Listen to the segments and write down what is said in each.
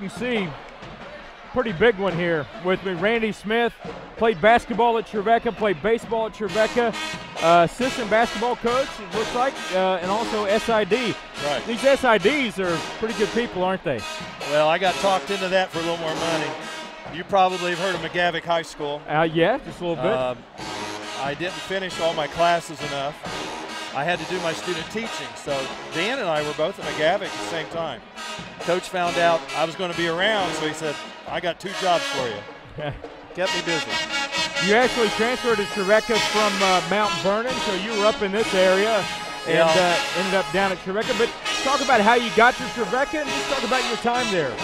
can see, pretty big one here with me. Randy Smith played basketball at Trevecca, played baseball at Trevecca, assistant basketball coach, it looks like, and also SID. Right. These SIDs are pretty good people, aren't they? Well, I got talked into that for a little more money. You probably have heard of McGavick High School. Yeah, just a little bit. I didn't finish all my classes enough. I had to do my student teaching. So Dan and I were both at McGavick at the same time. Coach found out I was going to be around, so he said, I got 2 jobs for you. Kept me busy. You actually transferred to Trevecca from Mount Vernon, so you were up in this area and ended up down at Trevecca. But talk about how you got to Trevecca and just talk about your time there.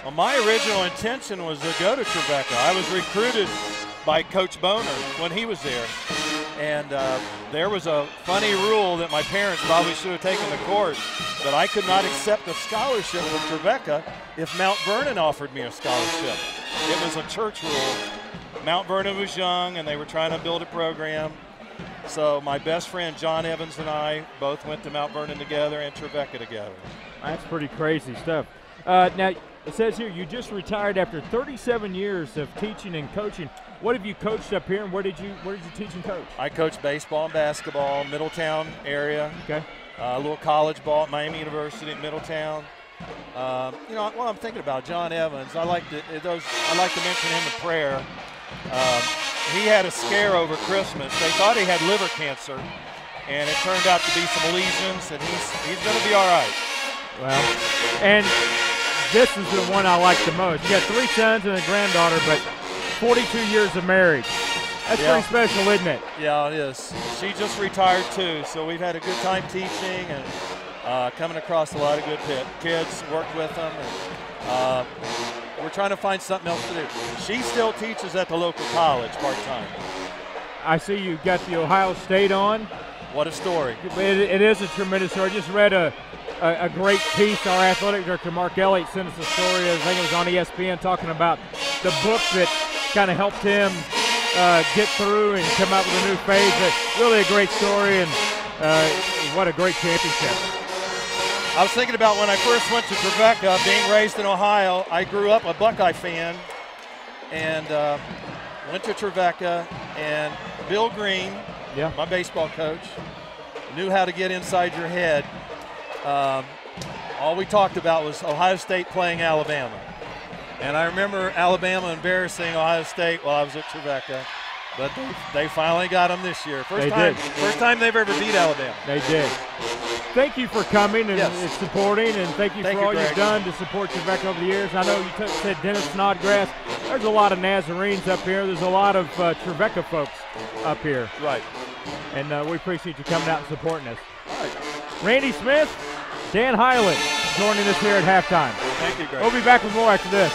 Well, my original intention was to go to Trevecca. I was recruited by Coach Boner when he was there. And there was a funny rule that my parents probably should have taken to court, that I could not accept a scholarship from Trevecca if Mount Vernon offered me a scholarship. It was a church rule. Mount Vernon was young and they were trying to build a program. So my best friend John Evans and I both went to Mount Vernon together and Trevecca together. That's pretty crazy stuff. Now, it says here you just retired after 37 years of teaching and coaching. What have you coached up here, and where did you teach and coach? I coached baseball and basketball, Middletown area. Okay. A little college ball at Miami University in Middletown. You know, while I'm thinking about John Evans, I like to mention him in prayer. He had a scare over Christmas. They thought he had liver cancer, and it turned out to be some lesions, and he's going to be all right. Well, and this is the one I like the most. You got 3 sons and a granddaughter, but 42 years of marriage. That's pretty special, isn't it? Yeah, it is. She just retired too, so we've had a good time teaching and coming across a lot of good kids, worked with them, and we're trying to find something else to do. She still teaches at the local college part-time. I see you got the Ohio State on. What a story. It is a tremendous story. I just read a great piece. Our athletic director, Mark Elliott, sent us a story. I think it was on ESPN, talking about the book that kind of helped him get through and come out with a new phase. But really a great story, and what a great championship. I was thinking about when I first went to Trevecca, being raised in Ohio. I grew up a Buckeye fan and went to Trevecca, and Bill Green, my baseball coach, knew how to get inside your head. All we talked about was Ohio State playing Alabama. And I remember Alabama embarrassing Ohio State while I was at Trevecca. But they finally got them this year. First time they've ever beat Alabama. They did. Thank you for coming and supporting, and thank you for all you've done to support Trevecca over the years. I know you said Dennis Snodgrass. There's a lot of Nazarenes up here. There's a lot of Trevecca folks up here. Right. And we appreciate you coming out and supporting us. All right. Randy Smith, Dan Hyland joining us here at halftime. Thank you, Greg. We'll be back with more after this.